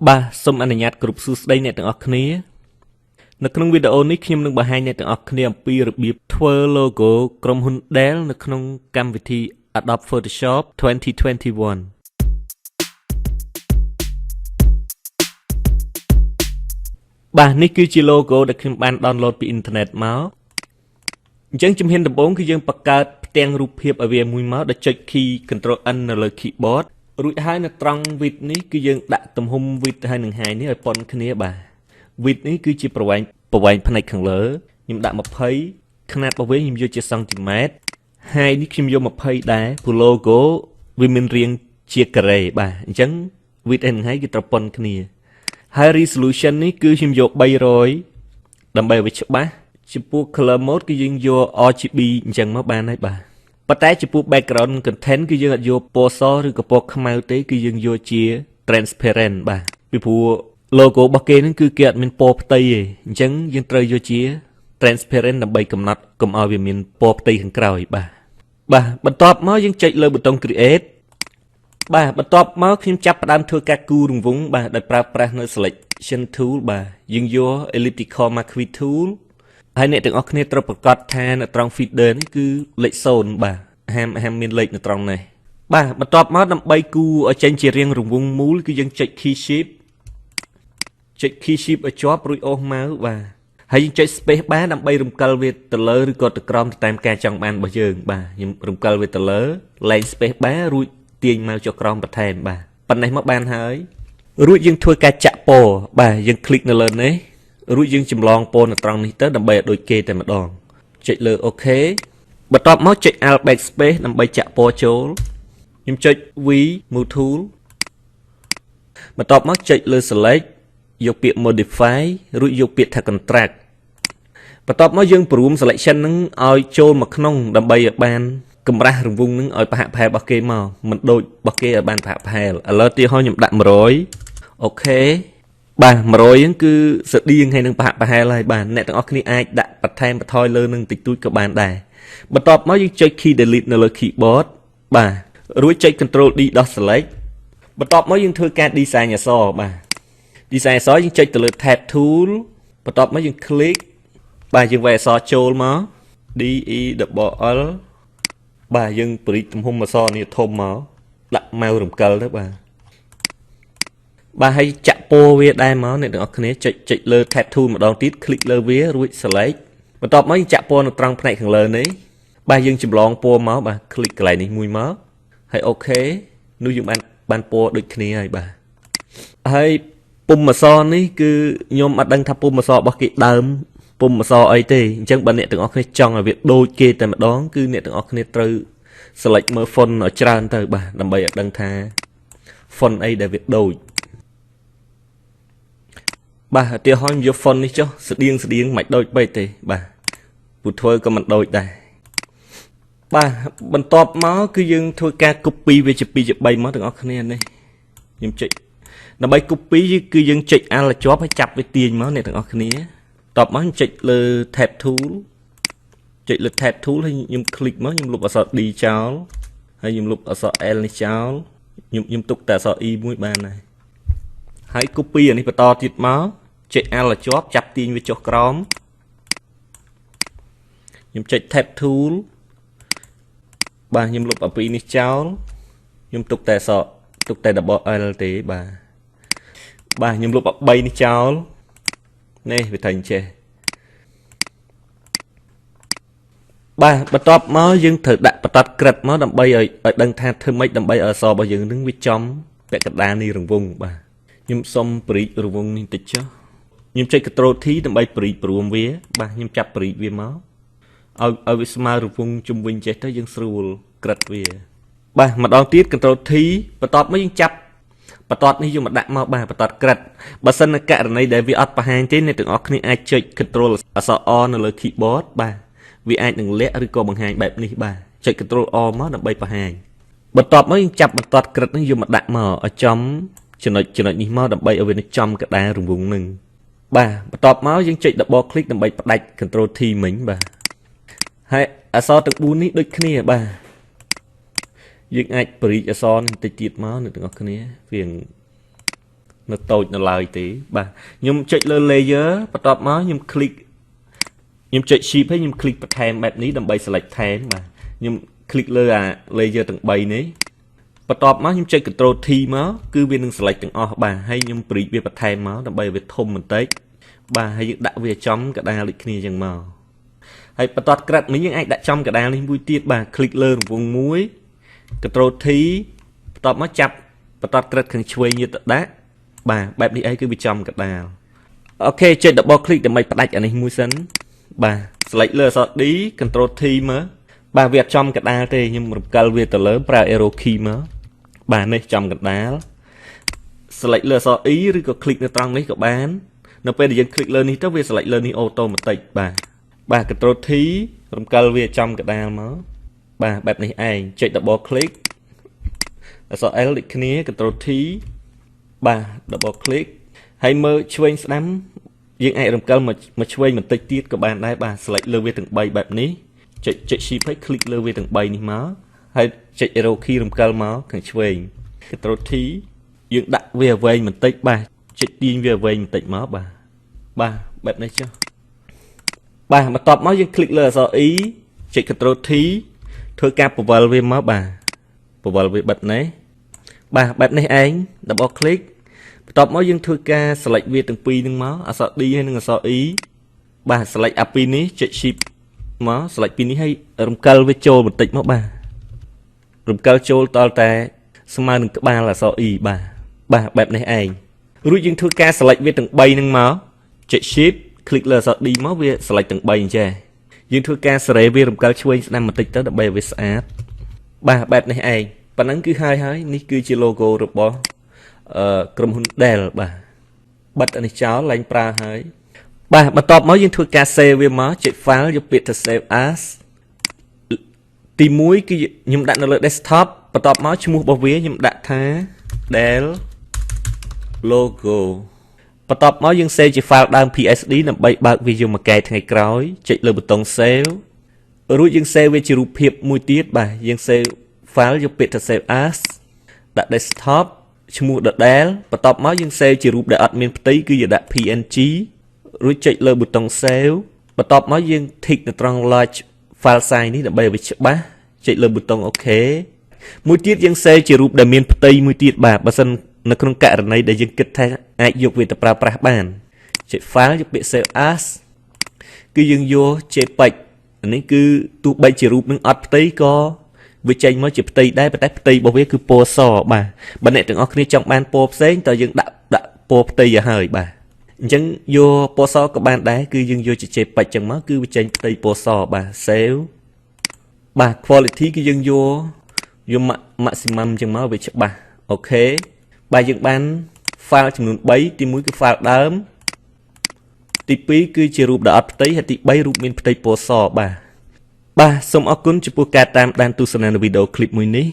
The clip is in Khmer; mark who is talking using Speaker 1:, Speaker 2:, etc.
Speaker 1: Ba sum anh nhát group sus đây nè từng ọc khné.នៅក្នុងវីដេអូនេះខ្ញុំនឹងបង្ហាញអ្នកទាំងអស់គ្នាអំពីរបៀបធ្វើ logo ក្រុមហ៊ុន Dell នៅក្នុងកម្មវិធី Adobe Photoshop 2021 បាទនេះគឺជា logo ដែលខ្ញុំបាន download ពី internet មកអញ្ចឹងជំហានដំបូងគឺយើងបង្កើតផ្ទាំងរូបភាពឲ្យវាមួយមកដោយចុច key Control N នៅលើ keyboard រួចហើយនៅត្រង់ width នេះគឺយើងដាក់ទំហំ width ហើយនឹង height នេះឲ្យប៉ុនគ្នាបាទ width នេះគឺជាប្រវែងផ្នែកខាងលើខ្ញុំដាក់20ខនាតរបស់វាខ្ញុំយកជាសង់ទីម៉ែត្រហើយនេះខ្ញុំយក20ដែរព្រោះ logo វាមានរាងជាការ៉េបាទអញ្ចឹង width ហើយនឹង height គឺត្រូវប៉ុនគ្នាហើយ resolution នេះគឺខ្ញុំយក300ដើម្បីឲ្យវាច្បាស់ចំពោះ color mode គឺយើងយក RGB អញ្ចឹងមកបានហើយបាទប៉ុន្តែចំពោះ background content គឺយើងអត់យកពណ៌សឬក៏ពណ៌ខ្មៅទេគឺយើងយកជា transparent បាទពីព្រោះlogo របស់គេហ្នឹងគឺគេអត់មានពណ៌ផ្ទៃទេអញ្ចឹងយើងត្រូវយកជា transparent ដើម្បីកំណត់កុំឲ្យវាមានពណ៌ផ្ទៃខាងក្រោយបាទបន្ទាប់មកយើងចុចលើប៊ូតុង create បាទបន្ទាប់មកខ្ញុំចាប់ផ្ដើមធ្វើការគូររង្វង់បាទដោយប្រើប្រាស់នៅ selection tool បាទយើងយក elliptical marquee tool ហើយអ្នកទាំងអស់គ្នាត្រូវប្រកាសថានៅត្រង់ feeder នេះគឺលេខ0បាទហាមមានលេខនៅត្រង់នេះបាទបន្ទាប់មកដើម្បីគូរឲ្យចេញជារាងរង្វង់មូលគឺយើងចុច key shift ឲ្យជាប់រួចអូសមកបាទហើយយើងចុច space bar ដើម្បីរំកិលវាទៅលើឬក៏ទៅក្រោមទៅតាមការចង់បានរបស់យើងបាទខ្ញុំរំកិលវាទៅលើលែង space bar រួចទាញមកចុះក្រោមបន្ថែមបាទប៉ុណ្ណេះមកបានហើយរួចយើងធ្វើការចាក់ពណ៌បាទយើងคลิกនៅលើនេះរួចយើងចម្លងពណ៌នៅត្រង់នេះទៅដើម្បីឲ្យដូចគេតែម្ដងចុចលើ OK បន្ទាប់មកចុច Alt Backspace ដើម្បីចាក់ពណ៌ចូលខ្ញុំចុច V Move Tool បន្ទាប់មកចុចលើ Select យកពាក្យ Modify រួចយកពាក្យថា Contract បន្ទាប់មកយើងព្រម Selection ហ្នឹងឲ្យចូលមកក្នុងដើម្បីឲ្យបានកម្រាស់រង្វង់ហ្នឹងឲ្យប្រហាក់ប្រហែលរបស់គេមកមិនដូចរបស់គេឲ្យបានប្រហាក់ប្រហែលឥឡូវទីហើយខ្ញុំដាក់100អូខេបាទ100ហ្នឹងគឺស្តៀងហើយនឹងប្រហាក់ប្រហែលហើយបាទអ្នកទាំងអស់គ្នាអាចដាក់បន្ថែមបន្ថយលើនឹងតិចតួចក៏បានដែរបន្ទាប់មកយើងចុច key delete នៅលើ keyboard បាទរួចចុច control D ដោះ select បន្ទាប់មកយើងធ្វើការ design អក្សរបាទ design អក្សរយើងចុចទៅលើ tab tool បន្ទាប់មកយើង click បាទយើងវាយអក្សរចូលមក D E double L បាទយើងប្រិចទំហំអក្សរនេះធំមកដាក់ម៉ៅរំកិលទៅបាទហើយចាក់ពណ៌វាដែរមកអ្នកទាំងអស់គ្នាចុចលើ tab tool ម្ដងទៀត click លើវារួច select បន្ទាប់មកយើងចាក់ពណ៌នៅត្រង់ផ្នែកខាងលើនេះបាទយើងចម្លងពណ៌មកបាទ click កន្លែងនេះមួយមកហើយអូខេនោះយើងបានពណ៌ដូចគ្នាហើយបាទហើយពុម្ពអក្សរនេះគឺខ្ញុំអត់ដឹងថាពុម្ពអក្សររបស់គេដើមពុម្ពអក្សរអីទេអញ្ចឹងបើអ្នកទាំងអស់គ្នាចង់ឲ្យវាដូចគេតែម្ដងគឺអ្នកទាំងអស់គ្នាត្រូវ select មើល font ឲ្យច្រើនទៅបាទដើម្បីឲ្យដឹងថា font អីដែលវាដូចបាទឧទាហរណ៍យក font នេះចុះស្តៀងមិនដូចពេកទេបាទពូធ្វើក៏មិនដូចដែរបាទបន្ទាប់មកគឺយើងធ្វើការ copy វាជា2ជា3មកទាំងអស់គ្នានេះខ្ញុំចុចដើម្បី copy គឺយើងចុច Alt ឲ្យជាប់ហើយចាប់វាទាញមកអ្នកទាំងអស់គ្នាបន្ទាប់មកចុចលើ tab tool ចុចលើ tab tool ហើយខ្ញុំ click មកខ្ញុំលុបអក្សរ D ចោលហើយខ្ញុំលុបអក្សរ L នេះចោលខ្ញុំទុកតែអក្សរ E មួយបានដែរហើយ copy អានេះបន្តទៀតមកចុច Alt ឲ្យជាប់ចាប់ទាញវាចុះក្រោមខ្ញុំចុច tab tool បាទខ្ញុំលុបអាពីនេះចោលខ្ញុំទុកតែ double L ទេបាទខ្ញុំលុបអា3នេះចោលនេះវាថាអញ្ចេះបាទបន្ទាប់មកយើងត្រូវដាក់បន្តក្រិតមកដើម្បីឲ្យដឹងថាធ្វើម៉េចដើម្បីឲ្យអក្សររបស់យើងនឹងវាចំពាក់កណ្ដាលនៃរង្វង់បាទខ្ញុំសុំព្រីករង្វង់នេះតិចចុះខ្ញុំចុច Ctrl T ដើម្បីព្រីកព្រមវាបាទខ្ញុំចាប់ព្រីកវាមកឲ្យវាស្មើរង្វង់ជុំវិញចេះទៅយើងស្រួលក្រិតវាបាទម្ដងទៀត Ctrl T បន្ទាប់មកយើងចាប់បន្ទាត់នេះយកមកដាក់មកបាទបន្ទាត់ក្រិតបើសិននៅករណីដែលវាអត់បង្ហាញទេអ្នកទាំងអស់គ្នាអាចចុច Ctrl អក្សរ O នៅលើ keyboard បាទវាអាចនឹងលាក់ឬក៏បង្ហាញបែបនេះបាទចុច Ctrl O មកដើម្បីបង្ហាញបន្ទាប់មកយើងចាប់បន្ទាត់ក្រិតនេះយកមកដាក់មកឲ្យចំចំណុចនេះមកដើម្បីឲ្យវានឹងចំកណ្ដាលរង្វង់នឹងបាទបន្ទាប់មកយើងចុច double click ដើម្បីផ្ដាច់ Ctrl T មិញបាទហើយអក្សរទាំង4នេះដូចគ្នាបាទយើងអាចព្រីកអក្សរនេះបន្តិចទៀតមកអ្នកទាំងអស់គ្នាវា នៅតូចនៅឡើយទេបាទខ្ញុំចុចលើ layer បន្ទាប់មកខ្ញុំ click ខ្ញុំចុច shift ហើយខ្ញុំ click បន្ថែមបែបនេះដើម្បី select ថែមបាទខ្ញុំ click លើអា layer ទាំង3នេះបន្ទាប់មកខ្ញុំចុច control T មកគឺវានឹង select ទាំងអស់បាទហើយខ្ញុំ ព្រីកវាបន្ថែមមកដើម្បីឲ្យវាធំបន្តិចបាទហើយយើងដាក់វាចំកដាលដូចគ្នាអញ្ចឹងមកហើយបន្ទាត់ក្រិតនេះយើងអាចដាក់ចំកដាលនេះមួយទៀតបាទ click លើរង្វង់មួយ control T បន្ទាប់មកចាប់បន្ទាត់ក្រិតខាងឆ្វេងយកទៅដាក់បាទបែបនេះអីគឺវាចំកដាលអូខេចុច double click ដើម្បីផ្ដាច់អានេះមួយសិនបាទ select លើអក្សរ D control T មកបាទវាអត់ចំកដាលទេខ្ញុំរំកិលវាទៅលើប្រើ arrow key មកបាទនេះចំកដាល select លើអក្សរ E ឬក៏ click នៅត្រង់នេះក៏បាននៅពេលដែលយើង click លើនេះទៅវា select លើនេះ automatic បាទ control T រំកិលវាចំកដាលមកបាទបែបនេះឯងចុច double click អក្សរ L ដូចគ្នា control T បាទ double click ហើយមើលឆ្វេងស្ដាំយើងអាចរំកិលមកឆ្វេងបន្តិចទៀតក៏បានដែរបាទ select លើវាទាំង3បែបនេះចុច shift ហើយ click លើវាទាំង3នេះមកហើយចុច arrow key រំកិលមកខាងឆ្វេង control T យើងដាក់វាវែងបន្តិចបាទចុចទាញវាវែងបន្តិចមកបាទបែបនេះចុះបាទបន្ទាប់មកយើង click លើអក្សរ E ចុច control T ធ្វើការពវល់វាមកបាទពវល់វាបិទនេះបាទបែបនេះឯង double click បន្ទាប់មកយើងធ្វើការ select វាទាំងពីរនឹងមកអក្សរ D ហើយនិងអក្សរ E បាទ select អាពីរនេះចុច shift មក select ពីរនេះហើយរំកិលវាចូលបន្តិចមកបាទរំកិលចូលតតែស្មើនឹងក្បាលអក្សរ E បាទបែបនេះឯងរួចយើងធ្វើការ select វាទាំង3នឹងមកចុច shift click លើអក្សរ D មកវា select ទាំង3អញ្ចេះយើងធ្វើការសេរីវារំកិលឆ្វេងស្ដាំបន្តិចទៅដើម្បីឲ្យវាស្អាតបាទបែបនេះឯងប៉ុណ្ណឹងគឺហើយនេះគឺជា logo របស់ក្រុមហ៊ុន Dell បាទបិទអានេះចោលឡើងប្រើហើយបាទបន្ទាប់មកយើងធ្វើការ save វាមកចុច file យកពាក្យថា save as ទី1គឺខ្ញុំដាក់នៅលើ desktop បន្ទាប់មកឈ្មោះរបស់វាខ្ញុំដាក់ថា Dell logo បន្ទាប់មកយើង save ជា file ដើម PSD ដើម្បីបើកវាយកមកកែថ្ងៃក្រោយចុចលើប៊ូតុង save រួចយើង save វាជារូបភាពមួយទៀតបាទយើង save file យកពាក្យថា save as ដាក់ desktop ឈ្មោះ Dell បន្ទាប់មកយើង save ជារូបដែលអត់មានផ្ទៃគឺយើងដាក់ PNG រួចចុចលើប៊ូតុង save បន្ទាប់មកយើង tick នៅត្រង់ large file size នេះដើម្បីឲ្យវាច្បាស់ចុចលើប៊ូតុង OK មួយទៀតយើង save ជារូបដែលមានផ្ទៃមួយទៀតបាទបើសិននៅក្នុងករណីដែលយើងគិតថាអាចយកវាទៅប្រើប្រាស់បានចុច file យកពាក្យ save as គឺយើងយក JPEG នេះគឺទោះបីជារូបនឹងអត់ផ្ទៃក៏វាចេញមកជាផ្ទៃដែរប៉ុន្តែផ្ទៃរបស់វាគឺពណ៌សបាទបើអ្នកទាំងអស់គ្នាចង់បានពណ៌ផ្សេងតើយើងដាក់ពណ៌ផ្ទៃឲ្យហើយបាទអញ្ចឹងយកពណ៌សក៏បានដែរគឺយើងយកជា JPEG ចឹងមកគឺវាចេញផ្ទៃពណ៌សបាទ save បាទ quality គឺយើងយក maximum ចឹងមកវាច្បាស់អូខេបាទយើងបាន file ចំនួន3ទី1គឺ file ដើមទី2គឺជារូបដែលអត់ផ្ទៃហើយទី3រូបមានផ្ទៃពណ៌សបាទសូមអរគុណចំពោះការតាមដានទស្សនានៅវីដេអូឃ្លីបមួយនេះ